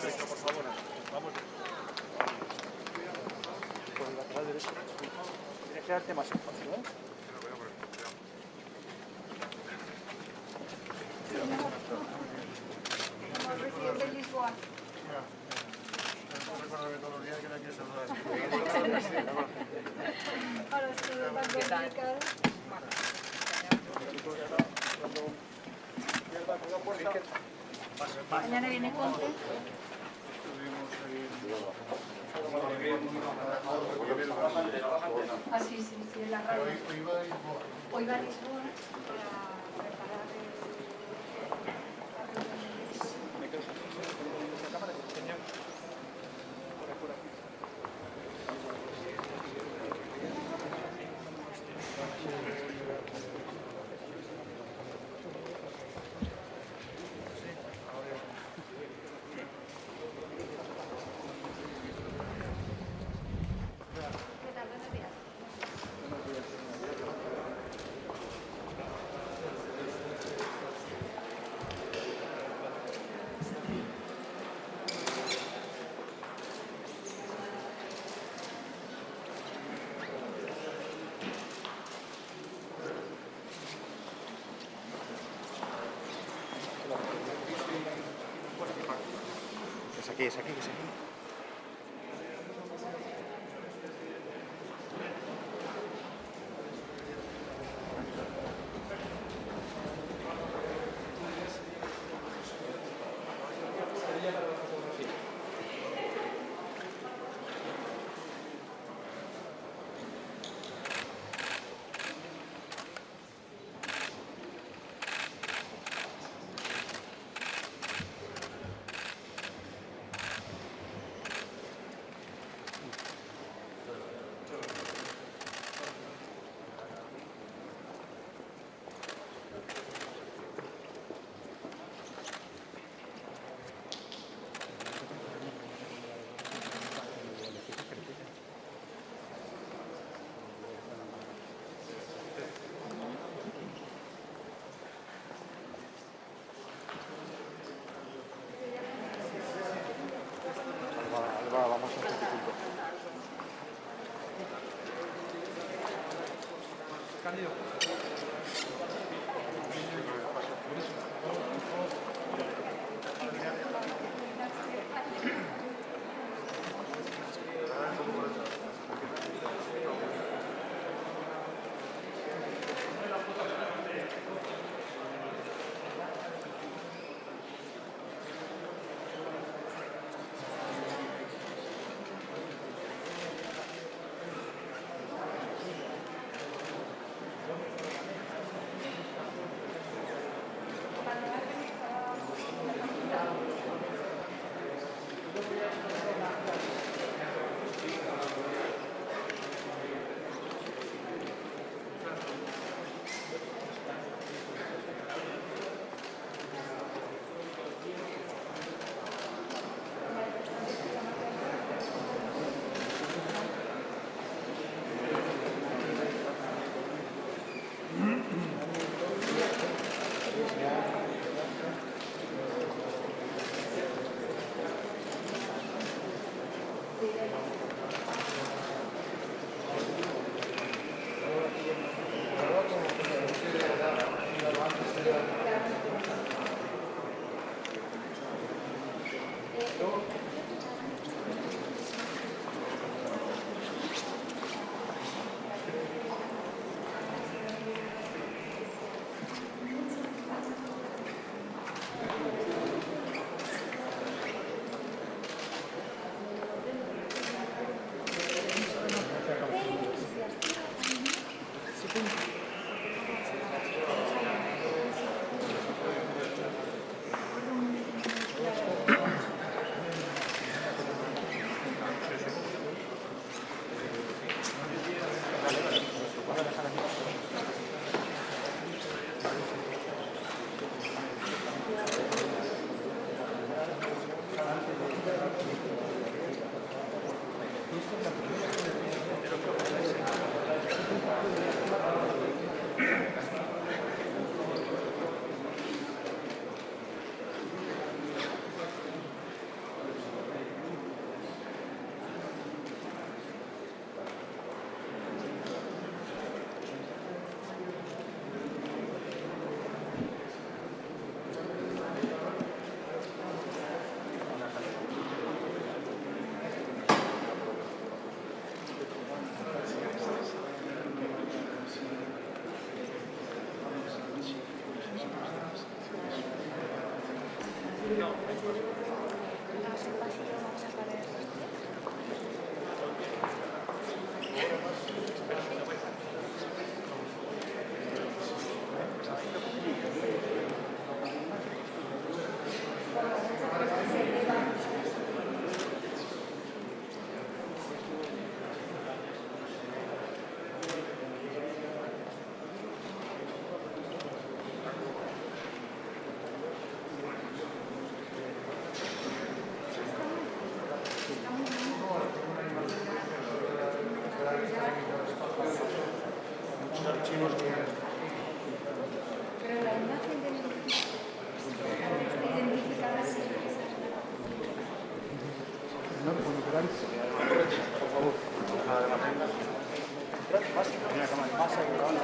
recto, por favor. Vamos. Por el lateral derecho. Tienes que darte más espacio, ¿eh? Como recién de Lisboa. Recuérdame todos los días que no quieres saludar. Ahora es que tan complicado. Mañana viene Conte. Ah, sí, en la radio. Hoy va a Lisboa para preparar Es aquí. Alba, vamos a este punto. Cándido. Pero la imagen del edificio está identificada así. Por favor. Más asegurado.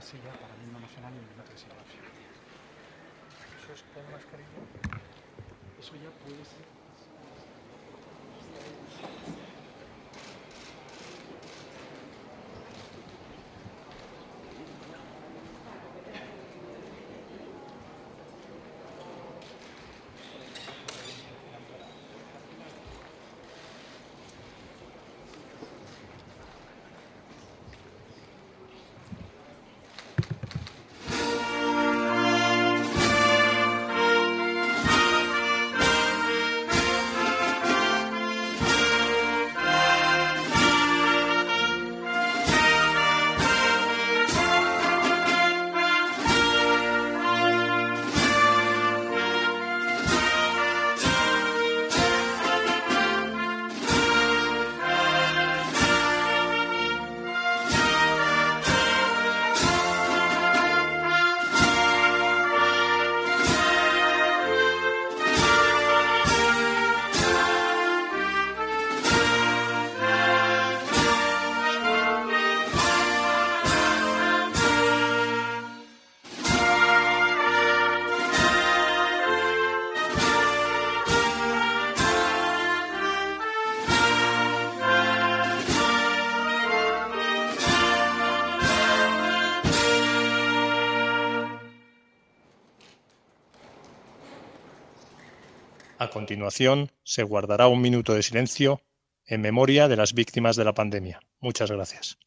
silla para el himno nacional y el himno de silencio. ¿Eso es con mascarilla? Eso ya puede ser. A continuación, se guardará un minuto de silencio en memoria de las víctimas de la pandemia. Muchas gracias.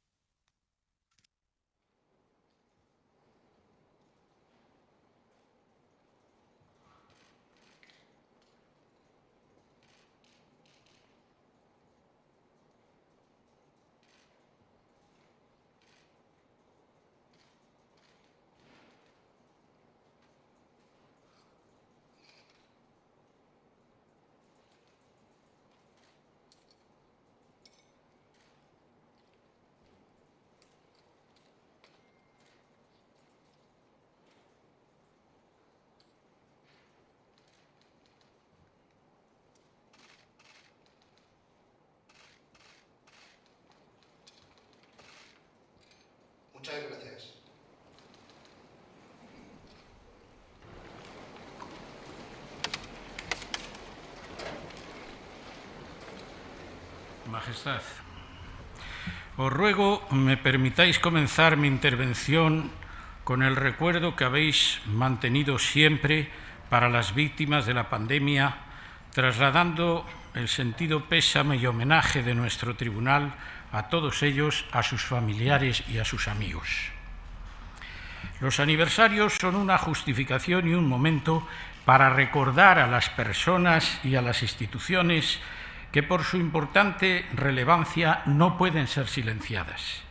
Muchas gracias. Majestad, os ruego me permitáis comenzar mi intervención con el recuerdo que habéis mantenido siempre para las víctimas de la pandemia, trasladando el sentido pésame y homenaje de nuestro tribunal a todos ellos, a sus familiares y a sus amigos. Los aniversarios son una justificación y un momento para recordar a las personas y a las instituciones que por su importante relevancia no pueden ser silenciadas,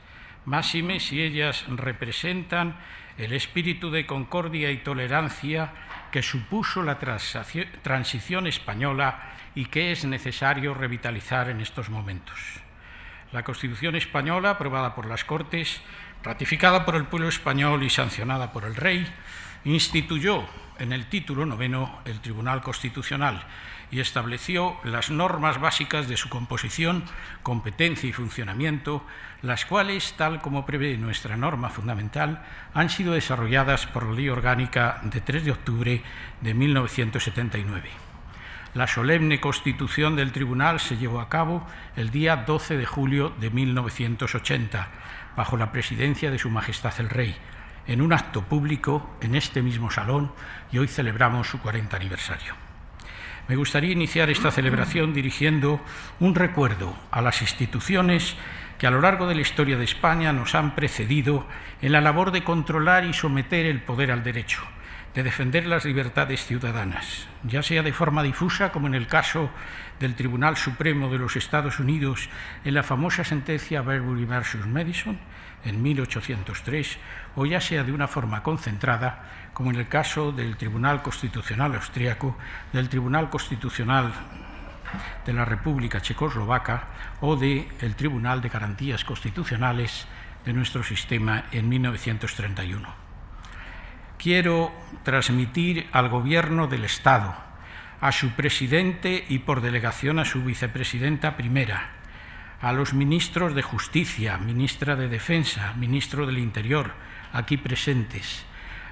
máxime si ellas representan el espíritu de concordia y tolerancia que supuso la transición española y que es necesario revitalizar en estos momentos. La Constitución española, aprobada por las Cortes, ratificada por el pueblo español y sancionada por el Rey, instituyó en el título 9 el Tribunal Constitucional y estableció las normas básicas de su composición, competencia y funcionamiento, las cuales, tal como prevé nuestra norma fundamental, han sido desarrolladas por la Ley Orgánica de 3 de octubre de 1979. La solemne constitución del Tribunal se llevó a cabo el día 12 de julio de 1980, bajo la presidencia de Su Majestad el Rey, en un acto público en este mismo salón, y hoy celebramos su 40 aniversario. Me gustaría iniciar esta celebración dirigiendo un recuerdo a las instituciones que a lo largo de la historia de España nos han precedido en la labor de controlar y someter el poder al derecho, de defender las libertades ciudadanas, ya sea de forma difusa, como en el caso del Tribunal Supremo de los Estados Unidos en la famosa sentencia Marbury versus Madison en 1803, o ya sea de una forma concentrada, como en el caso del Tribunal Constitucional Austriaco, del Tribunal Constitucional de la República Checoslovaca o del Tribunal de Garantías Constitucionales de nuestro sistema en 1931. Quiero transmitir al Gobierno del Estado, a su presidente y por delegación a su vicepresidenta primera, a los ministros de Justicia, ministra de Defensa, ministro del Interior, aquí presentes,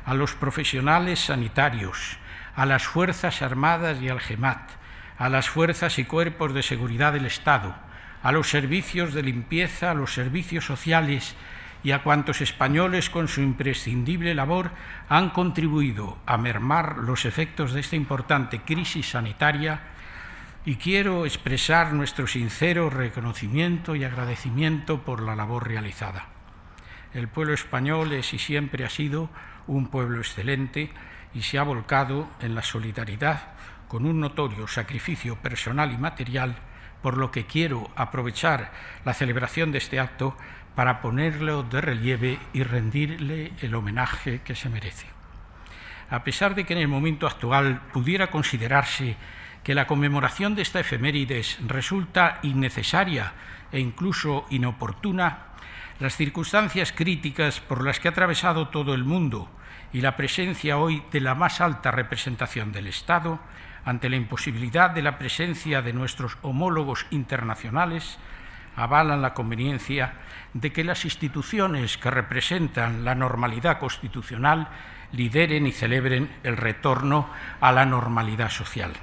a los profesionales sanitarios, a las Fuerzas Armadas y al GEMAT, a las fuerzas y cuerpos de seguridad del Estado, a los servicios de limpieza, a los servicios sociales y a cuantos españoles con su imprescindible labor han contribuido a mermar los efectos de esta importante crisis sanitaria, y quiero expresar nuestro sincero reconocimiento y agradecimiento por la labor realizada. El pueblo español es y siempre ha sido un pueblo excelente y se ha volcado en la solidaridad con un notorio sacrificio personal y material, por lo que quiero aprovechar la celebración de este acto para ponerlo de relieve y rendirle el homenaje que se merece. A pesar de que en el momento actual pudiera considerarse que la conmemoración de esta efemérides resulta innecesaria e incluso inoportuna, las circunstancias críticas por las que ha atravesado todo el mundo y la presencia hoy de la más alta representación del Estado, ante la imposibilidad de la presencia de nuestros homólogos internacionales, avalan la conveniencia de que las instituciones que representan la normalidad constitucional lideren y celebren el retorno a la normalidad social.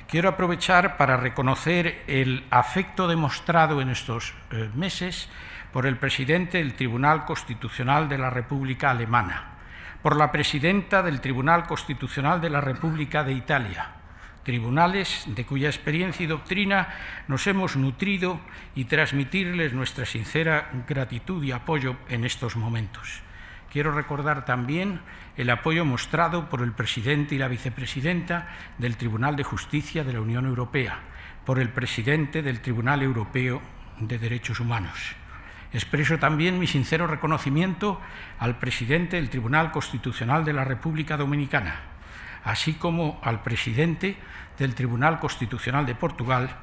Quiero aprovechar para reconocer el afecto demostrado en estos meses por el presidente del Tribunal Constitucional de la República Alemana, por la presidenta del Tribunal Constitucional de la República de Italia, tribunales de cuya experiencia y doctrina nos hemos nutrido, y transmitirles nuestra sincera gratitud y apoyo en estos momentos. Quiero recordar también el apoyo mostrado por el presidente y la vicepresidenta del Tribunal de Justicia de la Unión Europea, por el presidente del Tribunal Europeo de Derechos Humanos. Expreso también mi sincero reconocimiento al presidente del Tribunal Constitucional de la República Dominicana, así como al presidente del Tribunal Constitucional de Portugal,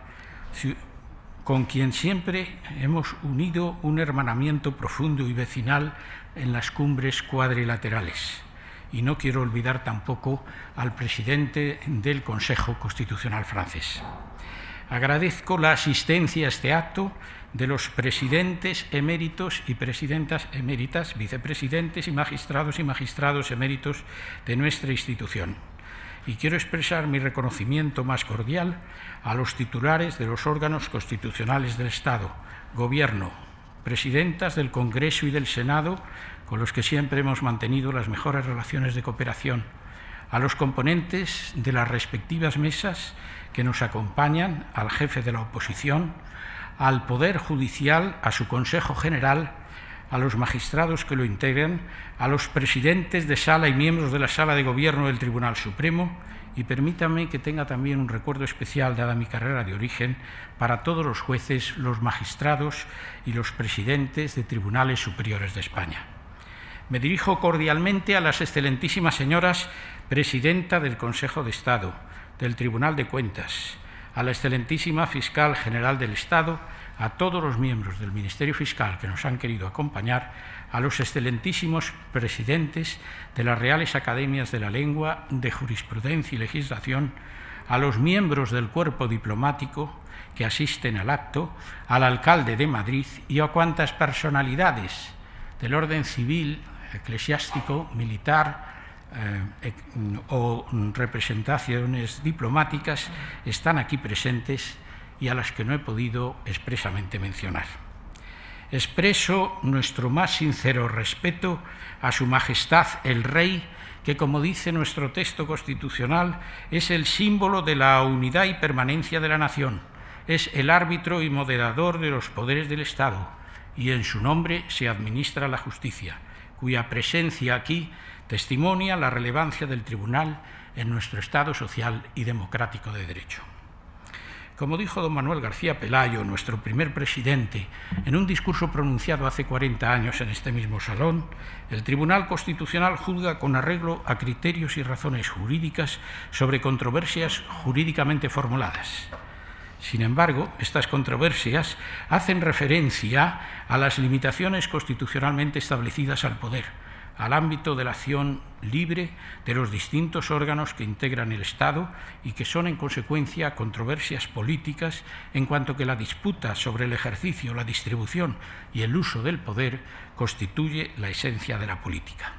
con quien siempre hemos unido un hermanamiento profundo y vecinal en las cumbres cuadrilaterales. Y no quiero olvidar tampoco al presidente del Consejo Constitucional francés. Agradezco la asistencia a este acto de los presidentes eméritos y presidentas eméritas, vicepresidentes y magistrados eméritos de nuestra institución. Y quiero expresar mi reconocimiento más cordial a los titulares de los órganos constitucionales del Estado, Gobierno, presidentas del Congreso y del Senado, con los que siempre hemos mantenido las mejores relaciones de cooperación, a los componentes de las respectivas mesas que nos acompañan, al jefe de la oposición, al Poder Judicial, a su Consejo General, a los magistrados que lo integran, a los presidentes de sala y miembros de la Sala de Gobierno del Tribunal Supremo, y permítame que tenga también un recuerdo especial, dada mi carrera de origen, para todos los jueces, los magistrados y los presidentes de tribunales superiores de España. Me dirijo cordialmente a las excelentísimas señoras presidenta del Consejo de Estado, del Tribunal de Cuentas, a la excelentísima fiscal general del Estado, a todos los miembros del Ministerio Fiscal que nos han querido acompañar, a los excelentísimos presidentes de las Reales Academias de la Lengua, de Jurisprudencia y Legislación, a los miembros del cuerpo diplomático que asisten al acto, al alcalde de Madrid y a cuantas personalidades del orden civil, eclesiástico, militar o representaciones diplomáticas están aquí presentes y a las que no he podido expresamente mencionar. Expreso nuestro más sincero respeto a Su Majestad el Rey, que, como dice nuestro texto constitucional, es el símbolo de la unidad y permanencia de la nación, es el árbitro y moderador de los poderes del Estado y en su nombre se administra la justicia, cuya presencia aquí testimonia la relevancia del Tribunal en nuestro Estado social y democrático de derecho. Como dijo don Manuel García Pelayo, nuestro primer presidente, en un discurso pronunciado hace 40 años en este mismo salón, el Tribunal Constitucional juzga con arreglo a criterios y razones jurídicas sobre controversias jurídicamente formuladas. Sin embargo, estas controversias hacen referencia a las limitaciones constitucionalmente establecidas al poder, al ámbito de la acción libre de los distintos órganos que integran el Estado y que son, en consecuencia, controversias políticas en cuanto que la disputa sobre el ejercicio, la distribución y el uso del poder constituye la esencia de la política.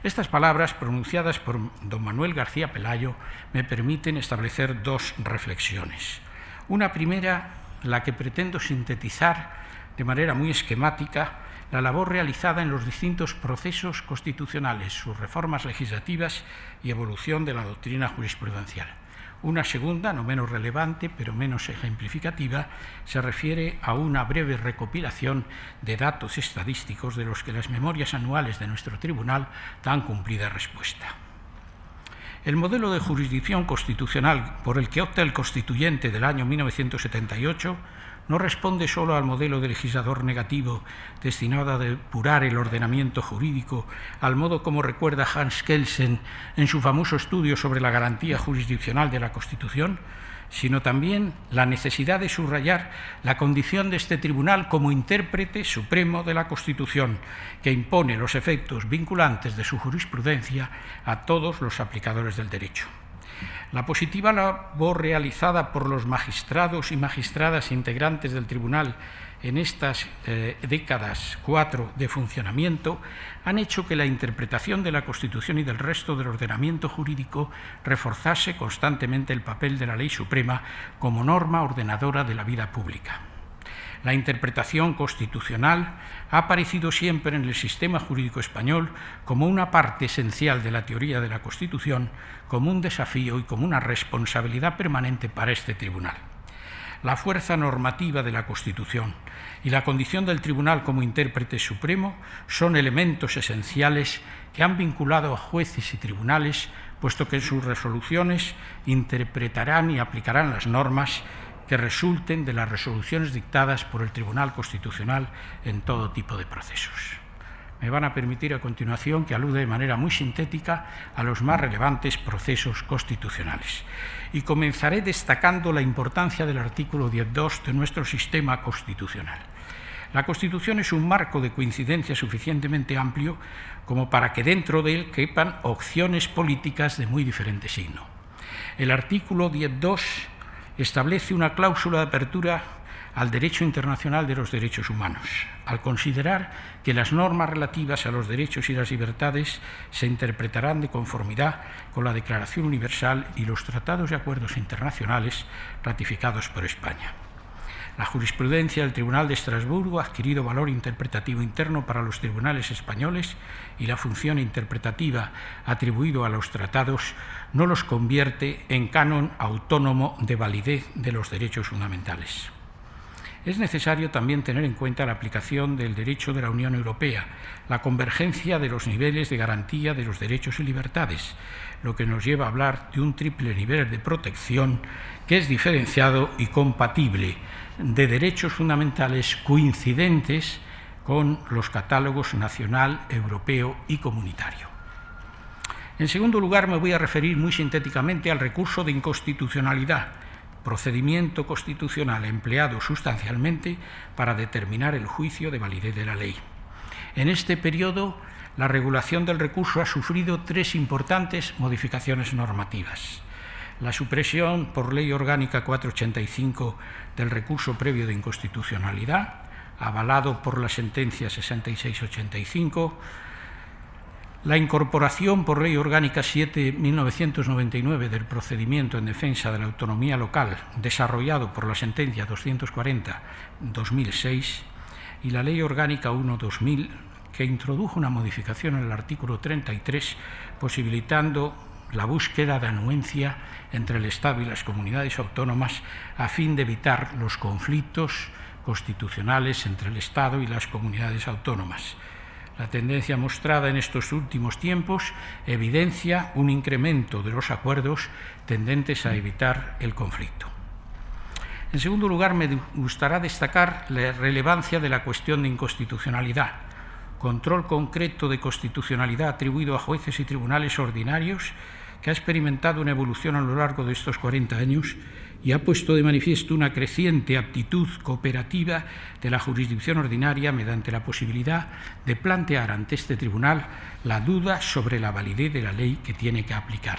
Estas palabras, pronunciadas por don Manuel García Pelayo, me permiten establecer dos reflexiones. Una primera, la que pretendo sintetizar de manera muy esquemática la labor realizada en los distintos procesos constitucionales, sus reformas legislativas y evolución de la doctrina jurisprudencial. Una segunda, no menos relevante, pero menos ejemplificativa, se refiere a una breve recopilación de datos estadísticos de los que las memorias anuales de nuestro tribunal dan cumplida respuesta. El modelo de jurisdicción constitucional por el que opta el constituyente del año 1978 no responde solo al modelo de legislador negativo destinado a depurar el ordenamiento jurídico, al modo como recuerda Hans Kelsen en su famoso estudio sobre la garantía jurisdiccional de la Constitución, sino también la necesidad de subrayar la condición de este tribunal como intérprete supremo de la Constitución, que impone los efectos vinculantes de su jurisprudencia a todos los aplicadores del derecho. La positiva labor realizada por los magistrados y magistradas integrantes del tribunal en estas décadas 4 de funcionamiento han hecho que la interpretación de la Constitución y del resto del ordenamiento jurídico reforzase constantemente el papel de la Ley Suprema como norma ordenadora de la vida pública. La interpretación constitucional ha aparecido siempre en el sistema jurídico español como una parte esencial de la teoría de la Constitución, como un desafío y como una responsabilidad permanente para este tribunal. La fuerza normativa de la Constitución y la condición del tribunal como intérprete supremo son elementos esenciales que han vinculado a jueces y tribunales, puesto que en sus resoluciones interpretarán y aplicarán las normas que resulten de las resoluciones dictadas por el Tribunal Constitucional en todo tipo de procesos. Me van a permitir a continuación que alude de manera muy sintética a los más relevantes procesos constitucionales. Y comenzaré destacando la importancia del artículo 10.2 de nuestro sistema constitucional. La Constitución es un marco de coincidencia suficientemente amplio como para que dentro de él quepan opciones políticas de muy diferente signo. El artículo 10.2 establece una cláusula de apertura al derecho internacional de los derechos humanos, al considerar que las normas relativas a los derechos y las libertades se interpretarán de conformidad con la Declaración Universal y los tratados y acuerdos internacionales ratificados por España. La jurisprudencia del Tribunal de Estrasburgo ha adquirido valor interpretativo interno para los tribunales españoles y la función interpretativa atribuida a los tratados no los convierte en canon autónomo de validez de los derechos fundamentales. Es necesario también tener en cuenta la aplicación del derecho de la Unión Europea, la convergencia de los niveles de garantía de los derechos y libertades, lo que nos lleva a hablar de un triple nivel de protección que es diferenciado y compatible de derechos fundamentales coincidentes con los catálogos nacional, europeo y comunitario. En segundo lugar, me voy a referir muy sintéticamente al recurso de inconstitucionalidad, procedimiento constitucional empleado sustancialmente para determinar el juicio de validez de la ley. En este periodo, la regulación del recurso ha sufrido 3 importantes modificaciones normativas. La supresión por Ley Orgánica 485 del recurso previo de inconstitucionalidad, avalado por la sentencia 6685, la incorporación por Ley Orgánica 7/1999 del procedimiento en defensa de la autonomía local, desarrollado por la sentencia 240/2006, y la Ley Orgánica 1/2000, que introdujo una modificación en el artículo 33, posibilitando la búsqueda de anuencia entre el Estado y las comunidades autónomas a fin de evitar los conflictos constitucionales entre el Estado y las comunidades autónomas. La tendencia mostrada en estos últimos tiempos evidencia un incremento de los acuerdos tendentes a evitar el conflicto. En segundo lugar, me gustará destacar la relevancia de la cuestión de inconstitucionalidad, control concreto de constitucionalidad atribuido a jueces y tribunales ordinarios, que ha experimentado una evolución a lo largo de estos 40 años y ha puesto de manifiesto una creciente aptitud cooperativa de la jurisdicción ordinaria mediante la posibilidad de plantear ante este tribunal la duda sobre la validez de la ley que tiene que aplicar.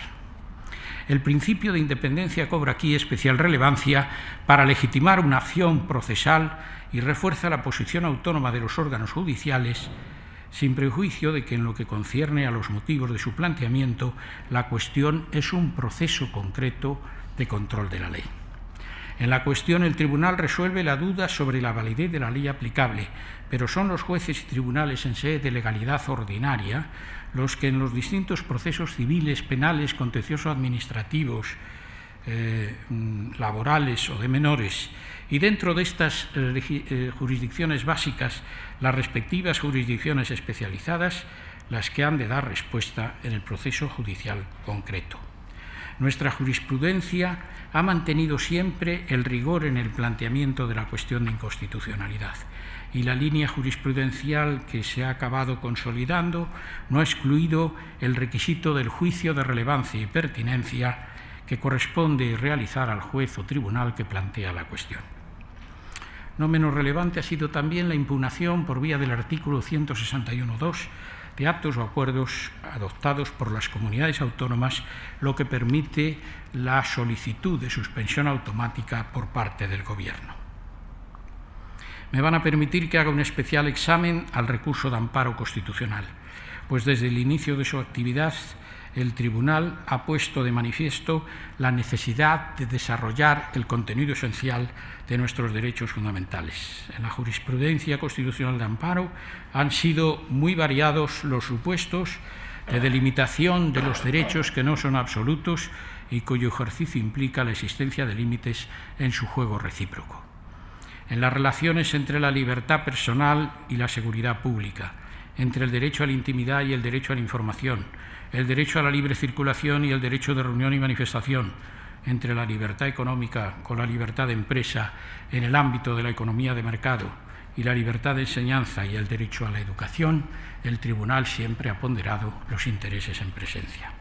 El principio de independencia cobra aquí especial relevancia para legitimar una acción procesal y refuerza la posición autónoma de los órganos judiciales, sin prejuicio de que en lo que concierne a los motivos de su planteamiento, la cuestión es un proceso concreto de control de la ley. En la cuestión, el tribunal resuelve la duda sobre la validez de la ley aplicable, pero son los jueces y tribunales en sede de legalidad ordinaria los que en los distintos procesos civiles, penales, contenciosos administrativos, laborales o de menores, y dentro de estas jurisdicciones básicas, las respectivas jurisdicciones especializadas, las que han de dar respuesta en el proceso judicial concreto. Nuestra jurisprudencia ha mantenido siempre el rigor en el planteamiento de la cuestión de inconstitucionalidad, y la línea jurisprudencial que se ha acabado consolidando no ha excluido el requisito del juicio de relevancia y pertinencia que corresponde realizar al juez o tribunal que plantea la cuestión. No menos relevante ha sido también la impugnación por vía del artículo 161.2 de actos o acuerdos adoptados por las comunidades autónomas, lo que permite la solicitud de suspensión automática por parte del Gobierno. Me van a permitir que haga un especial examen al recurso de amparo constitucional, pues desde el inicio de su actividad el Tribunal ha puesto de manifiesto la necesidad de desarrollar el contenido esencial de nuestros derechos fundamentales. En la jurisprudencia constitucional de amparo han sido muy variados los supuestos de delimitación de los derechos que no son absolutos y cuyo ejercicio implica la existencia de límites en su juego recíproco. En las relaciones entre la libertad personal y la seguridad pública, entre el derecho a la intimidad y el derecho a la información, el derecho a la libre circulación y el derecho de reunión y manifestación, entre la libertad económica con la libertad de empresa en el ámbito de la economía de mercado y la libertad de enseñanza y el derecho a la educación, el Tribunal siempre ha ponderado los intereses en presencia.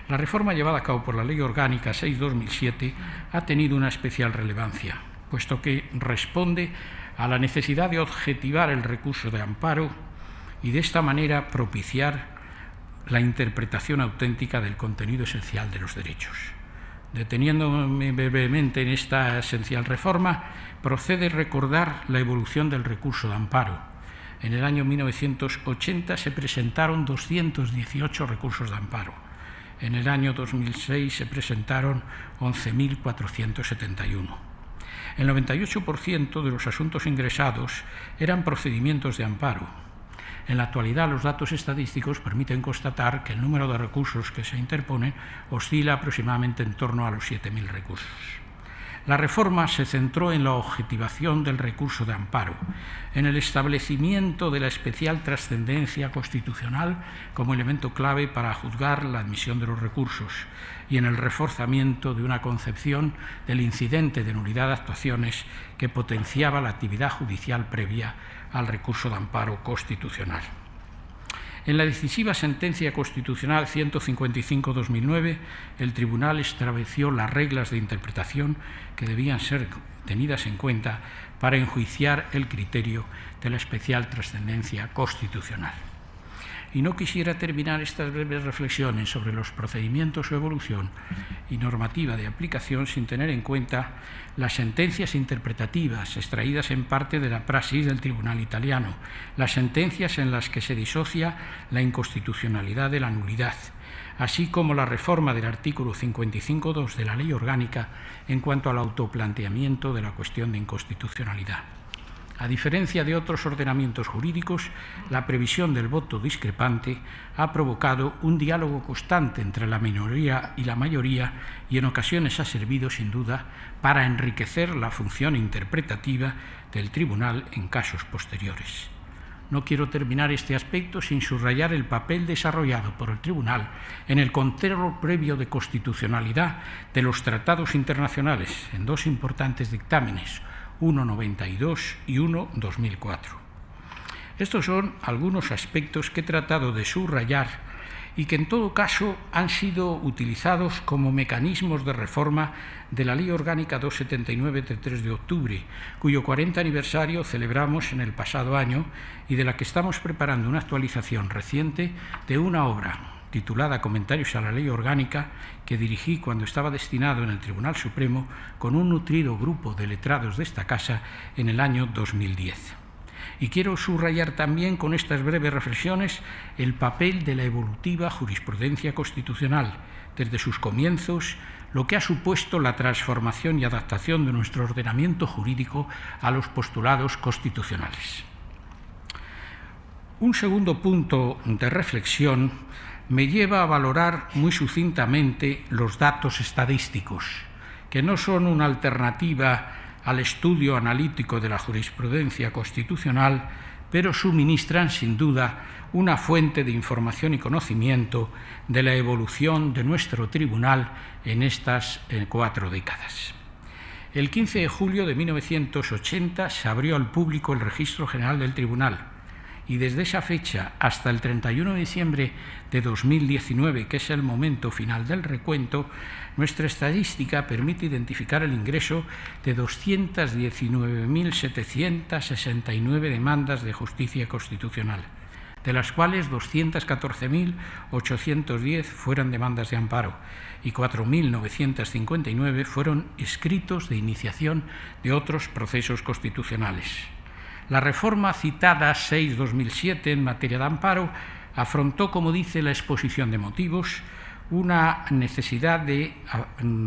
La reforma llevada a cabo por la Ley Orgánica 6/2007 ha tenido una especial relevancia, puesto que responde a la necesidad de objetivar el recurso de amparo y de esta manera propiciar la interpretación auténtica del contenido esencial de los derechos. Deteniéndome brevemente en esta esencial reforma, procede recordar la evolución del recurso de amparo. En el año 1980 se presentaron 218 recursos de amparo. En el año 2006 se presentaron 11.471. El 98% de los asuntos ingresados eran procedimientos de amparo. En la actualidad, los datos estadísticos permiten constatar que el número de recursos que se interponen oscila aproximadamente en torno a los 7.000 recursos. La reforma se centró en la objetivación del recurso de amparo, en el establecimiento de la especial trascendencia constitucional como elemento clave para juzgar la admisión de los recursos y en el reforzamiento de una concepción del incidente de nulidad de actuaciones que potenciaba la actividad judicial previa al recurso de amparo constitucional. En la decisiva sentencia constitucional 155/2009, el Tribunal estableció las reglas de interpretación que debían ser tenidas en cuenta para enjuiciar el criterio de la especial trascendencia constitucional. Y no quisiera terminar estas breves reflexiones sobre los procedimientos, su evolución y normativa de aplicación sin tener en cuenta las sentencias interpretativas extraídas en parte de la praxis del Tribunal italiano, las sentencias en las que se disocia la inconstitucionalidad de la nulidad, así como la reforma del artículo 55.2 de la Ley Orgánica en cuanto al autoplanteamiento de la cuestión de inconstitucionalidad. A diferencia de otros ordenamientos jurídicos, la previsión del voto discrepante ha provocado un diálogo constante entre la minoría y la mayoría y en ocasiones ha servido, sin duda, para enriquecer la función interpretativa del Tribunal en casos posteriores. No quiero terminar este aspecto sin subrayar el papel desarrollado por el Tribunal en el control previo de constitucionalidad de los tratados internacionales en dos importantes dictámenes, uno 92 y uno 2004. Estos son algunos aspectos que he tratado de subrayar y que en todo caso han sido utilizados como mecanismos de reforma de la Ley Orgánica 279 de 3 de octubre, cuyo 40 aniversario celebramos en el pasado año y de la que estamos preparando una actualización reciente de una obra titulada Comentarios a la Ley Orgánica, que dirigí cuando estaba destinado en el Tribunal Supremo con un nutrido grupo de letrados de esta casa en el año 2010. Y quiero subrayar también con estas breves reflexiones el papel de la evolutiva jurisprudencia constitucional, desde sus comienzos, lo que ha supuesto la transformación y adaptación de nuestro ordenamiento jurídico a los postulados constitucionales. Un segundo punto de reflexión me lleva a valorar muy sucintamente los datos estadísticos, que no son una alternativa al estudio analítico de la jurisprudencia constitucional, pero suministran sin duda una fuente de información y conocimiento de la evolución de nuestro tribunal en estas 4 décadas. El 15 de julio de 1980 se abrió al público el Registro General del Tribunal, y desde esa fecha hasta el 31 de diciembre de 2019, que es el momento final del recuento, nuestra estadística permite identificar el ingreso de 219.769 demandas de justicia constitucional, de las cuales 214.810 fueron demandas de amparo y 4.959 fueron escritos de iniciación de otros procesos constitucionales. La reforma citada 6/2007 en materia de amparo afrontó, como dice la exposición de motivos, una necesidad de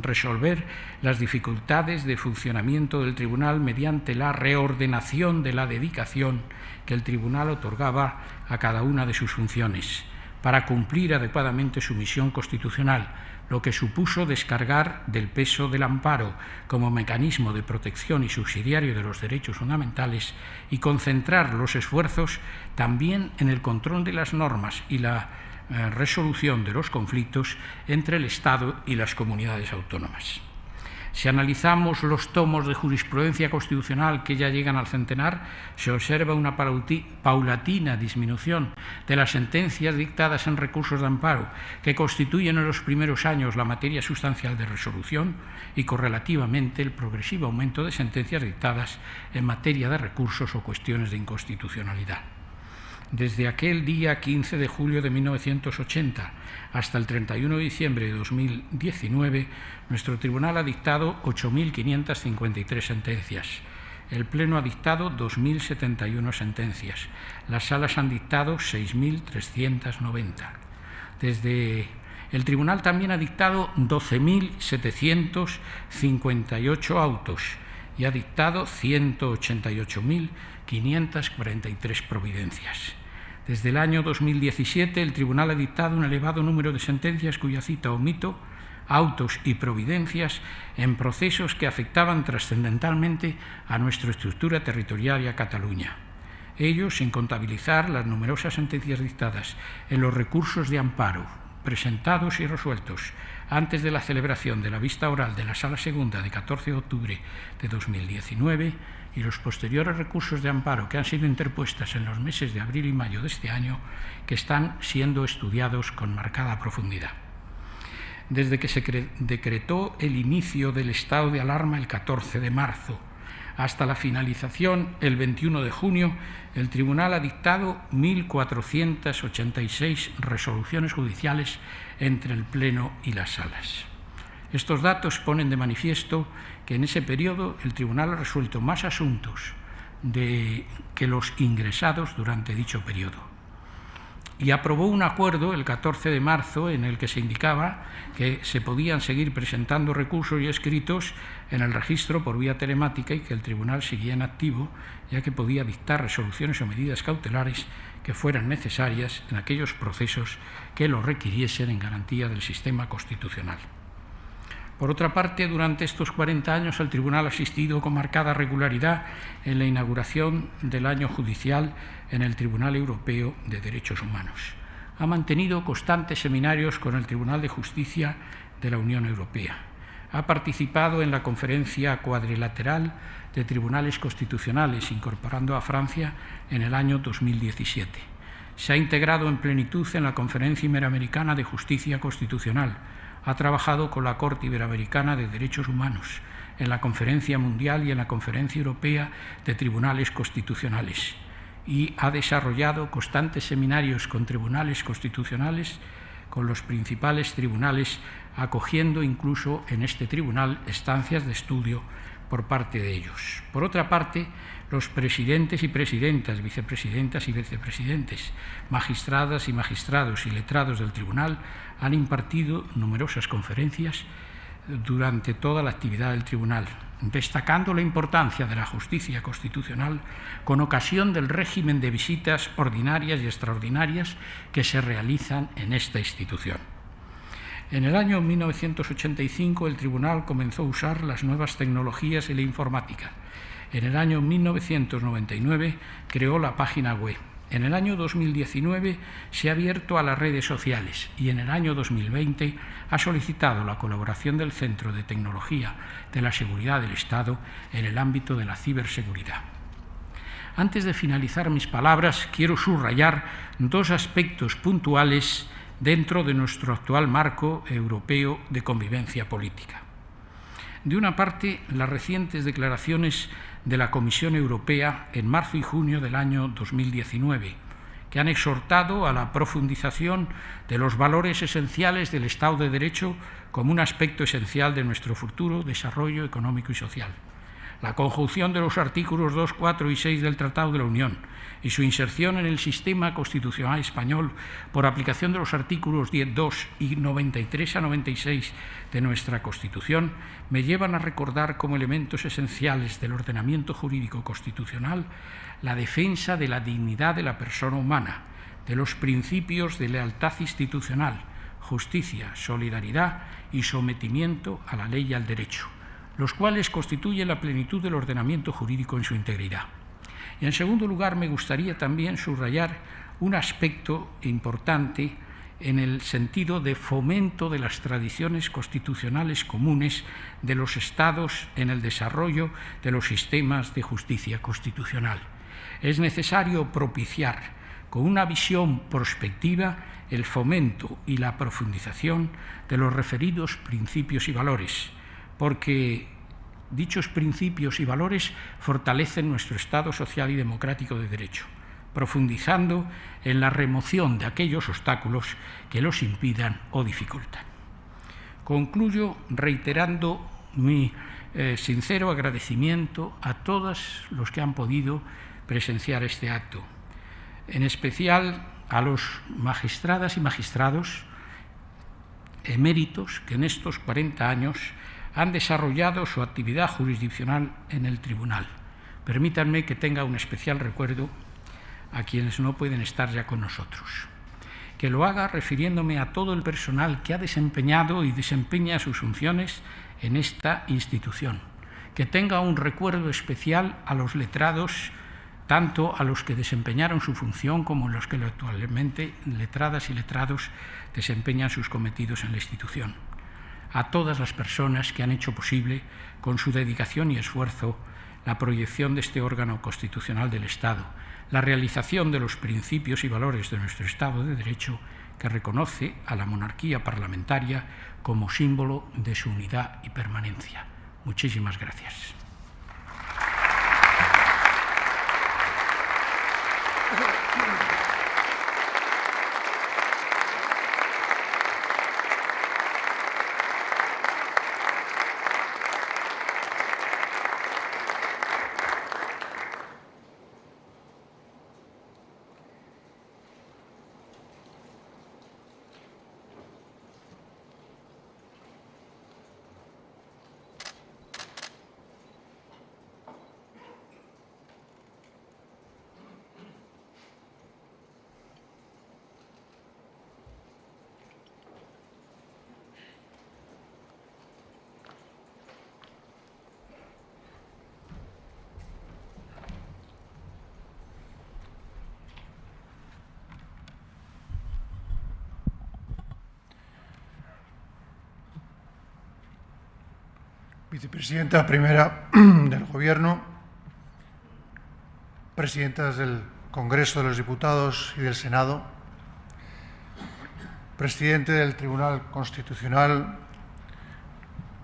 resolver las dificultades de funcionamiento del Tribunal mediante la reordenación de la dedicación que el Tribunal otorgaba a cada una de sus funciones, para cumplir adecuadamente su misión constitucional, lo que supuso descargar del peso del amparo como mecanismo de protección y subsidiario de los derechos fundamentales y concentrar los esfuerzos también en el control de las normas y la resolución de los conflictos entre el Estado y las comunidades autónomas. Si analizamos los tomos de jurisprudencia constitucional que ya llegan al centenar, se observa una paulatina disminución de las sentencias dictadas en recursos de amparo, que constituyen en los primeros años la materia sustancial de resolución, y correlativamente el progresivo aumento de sentencias dictadas en materia de recursos o cuestiones de inconstitucionalidad. Desde aquel día 15 de julio de 1980 hasta el 31 de diciembre de 2019, nuestro tribunal ha dictado 8.553 sentencias. El Pleno ha dictado 2.071 sentencias. Las salas han dictado 6.390. Desde el tribunal también ha dictado 12.758 autos y ha dictado 188.543 providencias. Desde el año 2017, el Tribunal ha dictado un elevado número de sentencias cuya cita omito, autos y providencias en procesos que afectaban trascendentalmente a nuestra estructura territorial y a Cataluña. Ello sin contabilizar las numerosas sentencias dictadas en los recursos de amparo presentados y resueltos antes de la celebración de la vista oral de la Sala Segunda de 14 de octubre de 2019 y los posteriores recursos de amparo que han sido interpuestas en los meses de abril y mayo de este año, que están siendo estudiados con marcada profundidad. Desde que se decretó el inicio del estado de alarma el 14 de marzo hasta la finalización el 21 de junio, el Tribunal ha dictado 1.486 resoluciones judiciales entre el Pleno y las salas. Estos datos ponen de manifiesto que en ese periodo el Tribunal ha resuelto más asuntos que los ingresados durante dicho periodo. Y aprobó un acuerdo el 14 de marzo en el que se indicaba que se podían seguir presentando recursos y escritos en el registro por vía telemática y que el Tribunal seguía en activo, ya que podía dictar resoluciones o medidas cautelares que fueran necesarias en aquellos procesos que lo requiriesen en garantía del sistema constitucional. Por otra parte, durante estos 40 años el Tribunal ha asistido con marcada regularidad en la inauguración del año judicial en el Tribunal Europeo de Derechos Humanos. Ha mantenido constantes seminarios con el Tribunal de Justicia de la Unión Europea. Ha participado en la Conferencia Cuadrilateral de Tribunales Constitucionales, incorporando a Francia en el año 2017. Se ha integrado en plenitud en la Conferencia Iberoamericana de Justicia Constitucional. Ha trabajado con la Corte Iberoamericana de Derechos Humanos, en la Conferencia Mundial y en la Conferencia Europea de Tribunales Constitucionales, y ha desarrollado constantes seminarios con tribunales constitucionales, con los principales tribunales, acogiendo incluso en este tribunal estancias de estudio por parte de ellos. Por otra parte, los presidentes y presidentas, vicepresidentas y vicepresidentes, magistradas y magistrados y letrados del tribunal han impartido numerosas conferencias durante toda la actividad del tribunal, destacando la importancia de la justicia constitucional con ocasión del régimen de visitas ordinarias y extraordinarias que se realizan en esta institución. En el año 1985 el tribunal comenzó a usar las nuevas tecnologías y la informática. En el año 1999 creó la página web. En el año 2019 se ha abierto a las redes sociales y en el año 2020 ha solicitado la colaboración del Centro de Tecnología de la Seguridad del Estado en el ámbito de la ciberseguridad. Antes de finalizar mis palabras, quiero subrayar dos aspectos puntuales dentro de nuestro actual marco europeo de convivencia política. De una parte, las recientes declaraciones de la Comisión Europea en marzo y junio del año 2019, que han exhortado a la profundización de los valores esenciales del Estado de Derecho como un aspecto esencial de nuestro futuro desarrollo económico y social. La conjunción de los artículos 2, 4 y 6 del Tratado de la Unión y su inserción en el sistema constitucional español por aplicación de los artículos 10, 2 y 93 a 96 de nuestra Constitución me llevan a recordar como elementos esenciales del ordenamiento jurídico constitucional la defensa de la dignidad de la persona humana, de los principios de lealtad institucional, justicia, solidaridad y sometimiento a la ley y al derecho, los cuales constituyen la plenitud del ordenamiento jurídico en su integridad. Y en segundo lugar, me gustaría también subrayar un aspecto importante en el sentido de fomento de las tradiciones constitucionales comunes de los Estados en el desarrollo de los sistemas de justicia constitucional. Es necesario propiciar con una visión prospectiva el fomento y la profundización de los referidos principios y valores, porque dichos principios y valores fortalecen nuestro Estado social y democrático de derecho, profundizando en la remoción de aquellos obstáculos que los impidan o dificultan. Concluyo reiterando mi sincero agradecimiento a todos los que han podido presenciar este acto, en especial a los magistradas y magistrados eméritos que en estos 40 años han desarrollado su actividad jurisdiccional en el tribunal. Permítanme que tenga un especial recuerdo a quienes no pueden estar ya con nosotros. Que lo haga refiriéndome a todo el personal que ha desempeñado y desempeña sus funciones en esta institución. Que tenga un recuerdo especial a los letrados, tanto a los que desempeñaron su función como a los que actualmente, letradas y letrados, desempeñan sus cometidos en la institución. A todas las personas que han hecho posible, con su dedicación y esfuerzo, la proyección de este órgano constitucional del Estado, la realización de los principios y valores de nuestro Estado de Derecho, que reconoce a la monarquía parlamentaria como símbolo de su unidad y permanencia. Muchísimas gracias. Vicepresidenta primera del Gobierno, presidentas del Congreso de los Diputados y del Senado, presidente del Tribunal Constitucional,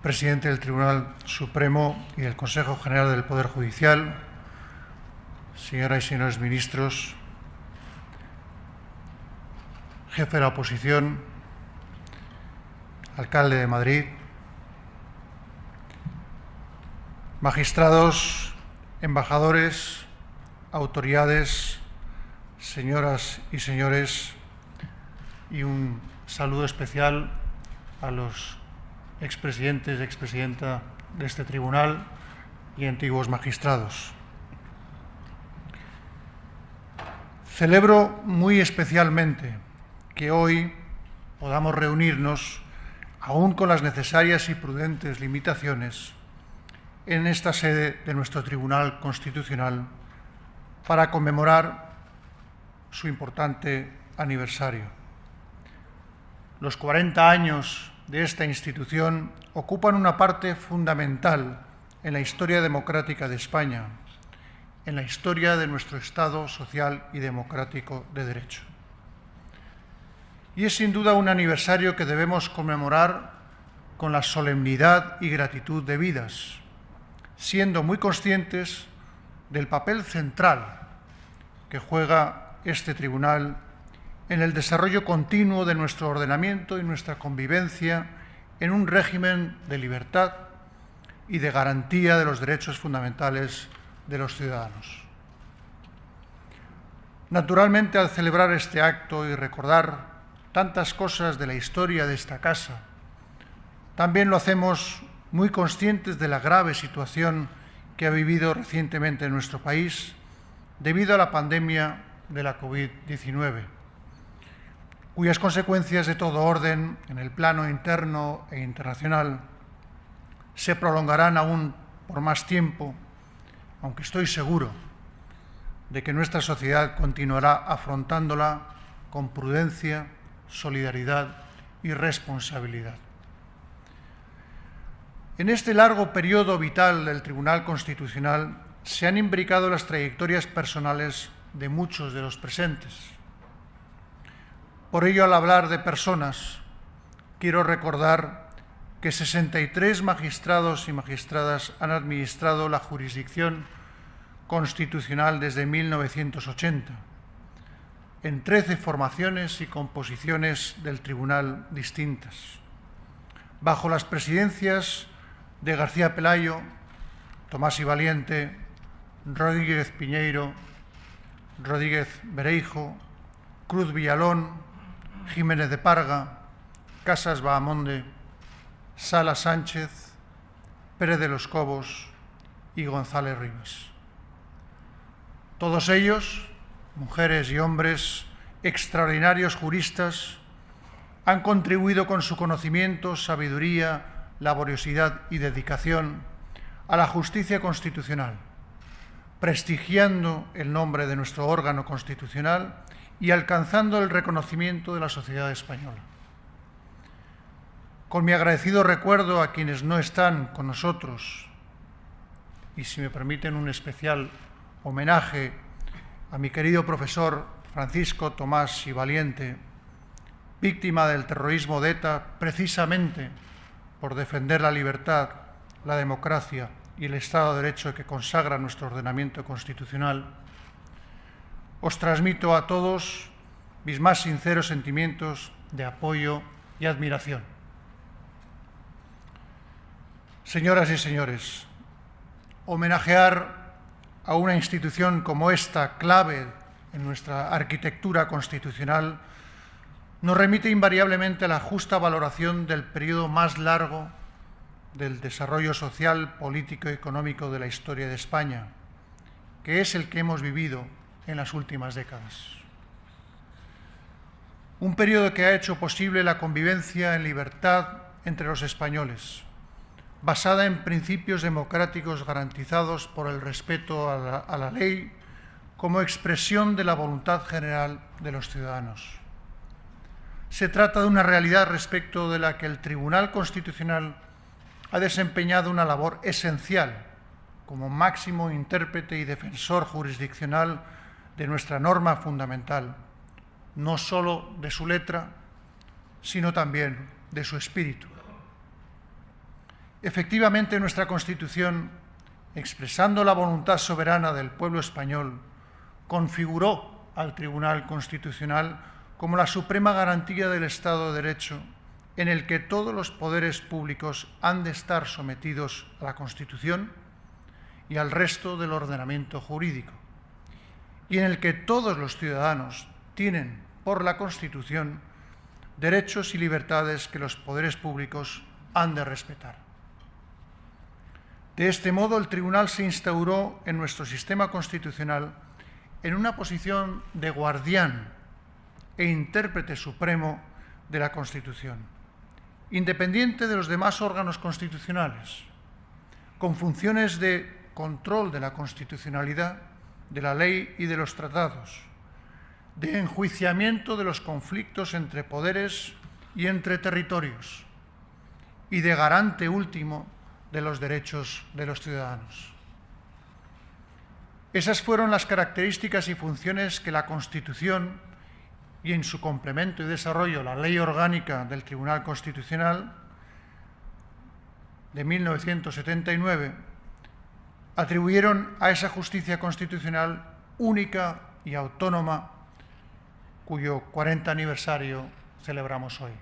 presidente del Tribunal Supremo y del Consejo General del Poder Judicial, señoras y señores ministros, jefe de la oposición, alcalde de Madrid, magistrados, embajadores, autoridades, señoras y señores, y un saludo especial a los expresidentes y expresidenta de este tribunal y antiguos magistrados. Celebro muy especialmente que hoy podamos reunirnos, aún con las necesarias y prudentes limitaciones, en esta sede de nuestro Tribunal Constitucional para conmemorar su importante aniversario. Los 40 años de esta institución ocupan una parte fundamental en la historia democrática de España, en la historia de nuestro Estado social y democrático de derecho. Y es sin duda un aniversario que debemos conmemorar con la solemnidad y gratitud debidas, siendo muy conscientes del papel central que juega este tribunal en el desarrollo continuo de nuestro ordenamiento y nuestra convivencia en un régimen de libertad y de garantía de los derechos fundamentales de los ciudadanos. Naturalmente, al celebrar este acto y recordar tantas cosas de la historia de esta casa, también lo hacemos muy conscientes de la grave situación que ha vivido recientemente en nuestro país debido a la pandemia de la COVID-19, cuyas consecuencias de todo orden en el plano interno e internacional se prolongarán aún por más tiempo, aunque estoy seguro de que nuestra sociedad continuará afrontándola con prudencia, solidaridad y responsabilidad. En este largo periodo vital del Tribunal Constitucional se han imbricado las trayectorias personales de muchos de los presentes. Por ello, al hablar de personas, quiero recordar que 63 magistrados y magistradas han administrado la jurisdicción constitucional desde 1980, en 13 formaciones y composiciones del tribunal distintas, bajo las presidencias de García Pelayo, Tomás y Valiente, Rodríguez Piñeiro, Rodríguez Bereijo, Cruz Villalón, Jiménez de Parga, Casas Bahamonde, Sala Sánchez, Pérez de los Cobos y González Rivas. Todos ellos, mujeres y hombres, extraordinarios juristas, han contribuido con su conocimiento, sabiduría, laboriosidad y dedicación a la justicia constitucional, prestigiando el nombre de nuestro órgano constitucional y alcanzando el reconocimiento de la sociedad española. Con mi agradecido recuerdo a quienes no están con nosotros y, si me permiten, un especial homenaje a mi querido profesor Francisco Tomás y Valiente, víctima del terrorismo de ETA precisamente por defender la libertad, la democracia y el Estado de Derecho que consagra nuestro ordenamiento constitucional, os transmito a todos mis más sinceros sentimientos de apoyo y admiración. Señoras y señores, homenajear a una institución como esta, clave en nuestra arquitectura constitucional, nos remite invariablemente a la justa valoración del periodo más largo del desarrollo social, político y económico de la historia de España, que es el que hemos vivido en las últimas décadas. Un periodo que ha hecho posible la convivencia en libertad entre los españoles, basada en principios democráticos garantizados por el respeto a la ley como expresión de la voluntad general de los ciudadanos. Se trata de una realidad respecto de la que el Tribunal Constitucional ha desempeñado una labor esencial como máximo intérprete y defensor jurisdiccional de nuestra norma fundamental, no solo de su letra, sino también de su espíritu. Efectivamente, nuestra Constitución, expresando la voluntad soberana del pueblo español, configuró al Tribunal Constitucional como la suprema garantía del Estado de Derecho, en el que todos los poderes públicos han de estar sometidos a la Constitución y al resto del ordenamiento jurídico, y en el que todos los ciudadanos tienen, por la Constitución, derechos y libertades que los poderes públicos han de respetar. De este modo, el Tribunal se instauró en nuestro sistema constitucional en una posición de guardián e intérprete supremo de la Constitución, independiente de los demás órganos constitucionales, con funciones de control de la constitucionalidad, de la ley y de los tratados, de enjuiciamiento de los conflictos entre poderes y entre territorios, y de garante último de los derechos de los ciudadanos. Esas fueron las características y funciones que la Constitución y, en su complemento y desarrollo, la Ley Orgánica del Tribunal Constitucional de 1979, atribuyeron a esa justicia constitucional única y autónoma, cuyo 40 aniversario celebramos hoy.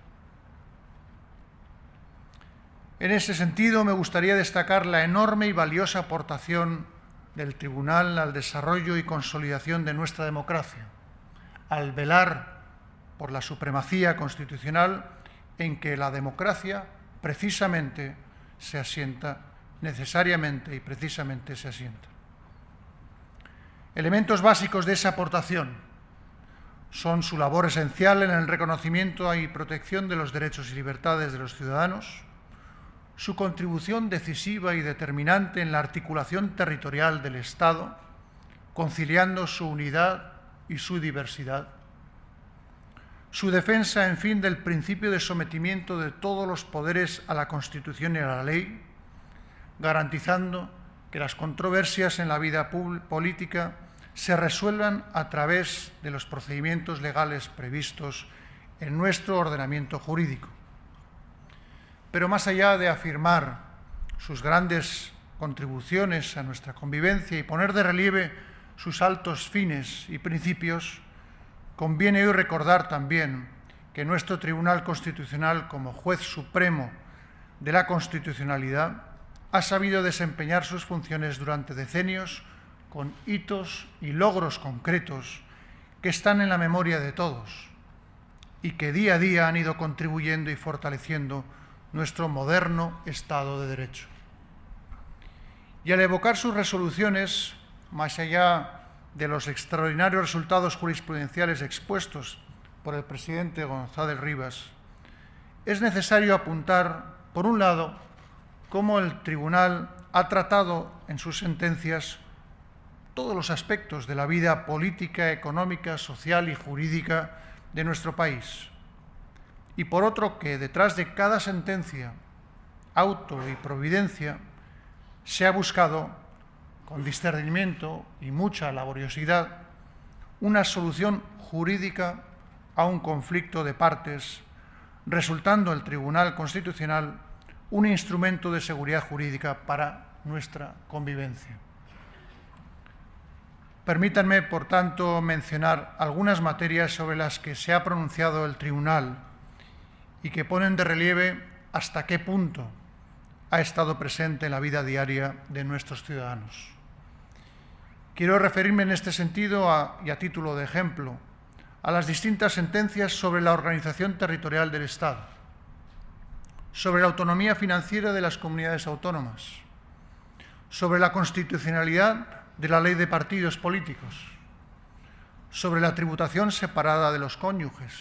En ese sentido, me gustaría destacar la enorme y valiosa aportación del Tribunal al desarrollo y consolidación de nuestra democracia, al velar por la supremacía constitucional en que la democracia precisamente se asienta, necesariamente y precisamente se asienta. Elementos básicos de esa aportación son su labor esencial en el reconocimiento y protección de los derechos y libertades de los ciudadanos, su contribución decisiva y determinante en la articulación territorial del Estado, conciliando su unidad y su diversidad, su defensa, en fin, del principio de sometimiento de todos los poderes a la Constitución y a la ley, garantizando que las controversias en la vida política se resuelvan a través de los procedimientos legales previstos en nuestro ordenamiento jurídico. Pero más allá de afirmar sus grandes contribuciones a nuestra convivencia y poner de relieve sus altos fines y principios, conviene hoy recordar también que nuestro Tribunal Constitucional, como juez supremo de la constitucionalidad, ha sabido desempeñar sus funciones durante decenios con hitos y logros concretos que están en la memoria de todos y que día a día han ido contribuyendo y fortaleciendo nuestro moderno Estado de Derecho. Y al evocar sus resoluciones, más allá de los extraordinarios resultados jurisprudenciales expuestos por el presidente González Rivas, es necesario apuntar, por un lado, cómo el Tribunal ha tratado en sus sentencias todos los aspectos de la vida política, económica, social y jurídica de nuestro país. Y por otro, que detrás de cada sentencia, auto y providencia se ha buscado con discernimiento y mucha laboriosidad, una solución jurídica a un conflicto de partes, resultando el Tribunal Constitucional un instrumento de seguridad jurídica para nuestra convivencia. Permítanme, por tanto, mencionar algunas materias sobre las que se ha pronunciado el Tribunal y que ponen de relieve hasta qué punto ha estado presente en la vida diaria de nuestros ciudadanos. Quiero referirme en este sentido, y a título de ejemplo, a las distintas sentencias sobre la organización territorial del Estado, sobre la autonomía financiera de las comunidades autónomas, sobre la constitucionalidad de la ley de partidos políticos, sobre la tributación separada de los cónyuges,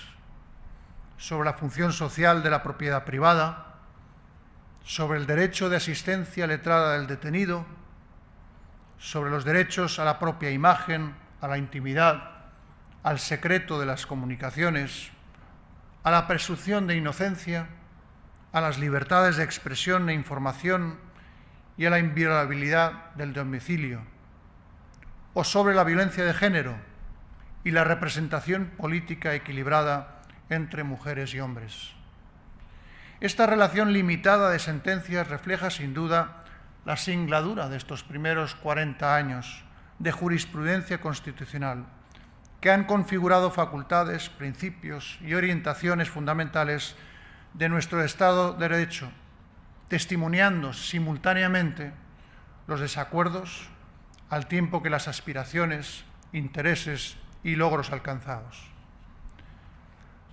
sobre la función social de la propiedad privada, sobre el derecho de asistencia letrada del detenido, sobre los derechos a la propia imagen, a la intimidad, al secreto de las comunicaciones, a la presunción de inocencia, a las libertades de expresión e información y a la inviolabilidad del domicilio, o sobre la violencia de género y la representación política equilibrada entre mujeres y hombres. Esta relación limitada de sentencias refleja sin duda la singladura de estos primeros 40 años de jurisprudencia constitucional, que han configurado facultades, principios y orientaciones fundamentales de nuestro Estado de Derecho, testimoniando simultáneamente los desacuerdos al tiempo que las aspiraciones, intereses y logros alcanzados.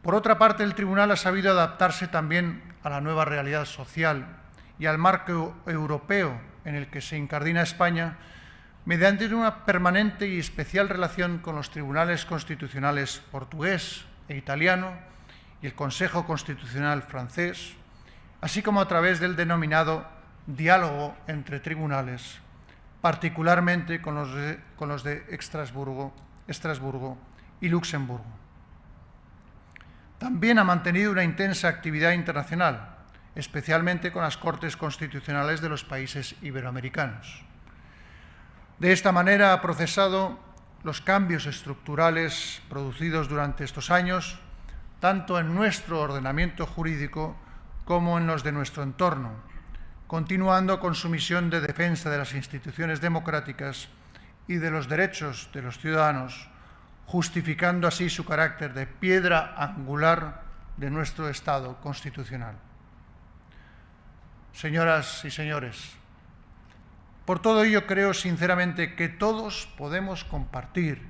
Por otra parte, el Tribunal ha sabido adaptarse también a la nueva realidad social y al marco europeo en el que se incardina España, mediante una permanente y especial relación con los tribunales constitucionales portugués e italiano y el Consejo Constitucional francés, así como a través del denominado diálogo entre tribunales, particularmente con los de Estrasburgo y Luxemburgo. También ha mantenido una intensa actividad internacional, especialmente con las Cortes Constitucionales de los países iberoamericanos. De esta manera ha procesado los cambios estructurales producidos durante estos años, tanto en nuestro ordenamiento jurídico como en los de nuestro entorno, continuando con su misión de defensa de las instituciones democráticas y de los derechos de los ciudadanos, justificando así su carácter de piedra angular de nuestro Estado constitucional. Señoras y señores, por todo ello creo sinceramente que todos podemos compartir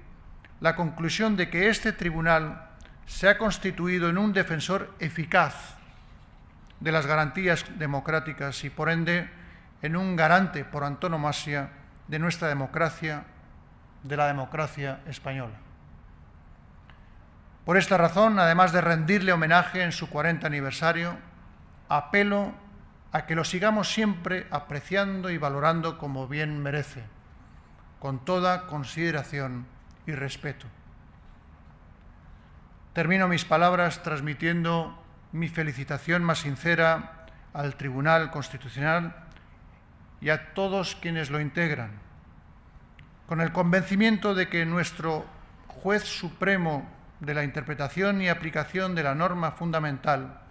la conclusión de que este tribunal se ha constituido en un defensor eficaz de las garantías democráticas y, por ende, en un garante por antonomasia de nuestra democracia, de la democracia española. Por esta razón, además de rendirle homenaje en su 40 aniversario, apelo a que lo sigamos siempre apreciando y valorando como bien merece, con toda consideración y respeto. Termino mis palabras transmitiendo mi felicitación más sincera al Tribunal Constitucional y a todos quienes lo integran, con el convencimiento de que nuestro juez supremo de la interpretación y aplicación de la norma fundamental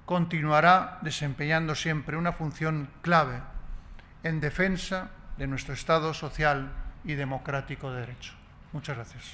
continuará desempeñando siempre una función clave en defensa de nuestro Estado social y democrático de derecho. Muchas gracias.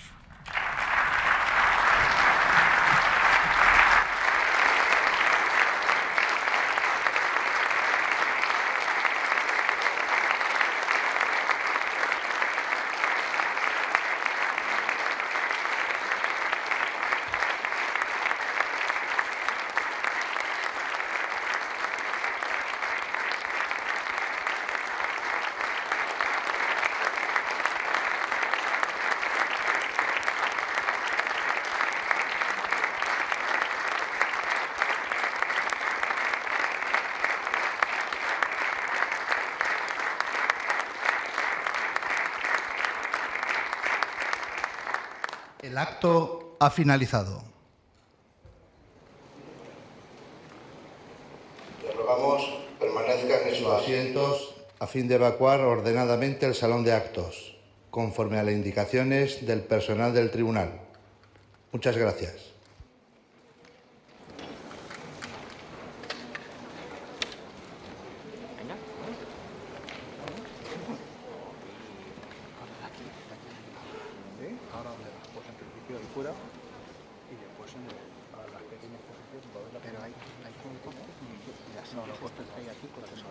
El acto ha finalizado. Les rogamos permanezcan en sus asientos a fin de evacuar ordenadamente el salón de actos, conforme a las indicaciones del personal del tribunal. Muchas gracias. Ahora pues en principio ahí fuera y después a las pequeñas posiciones va a haber la. Pero hay con todo y las no, pues hay aquí con la que son.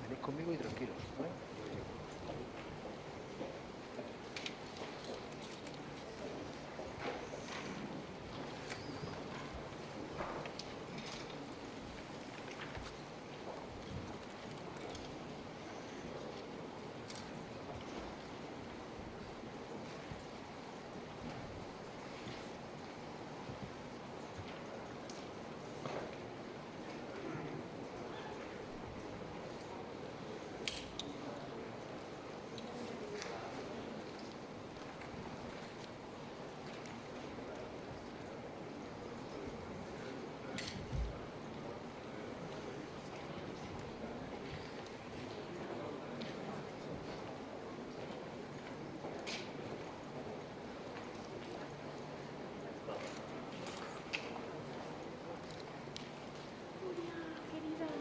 Venid conmigo y tranquilos, ¿vale?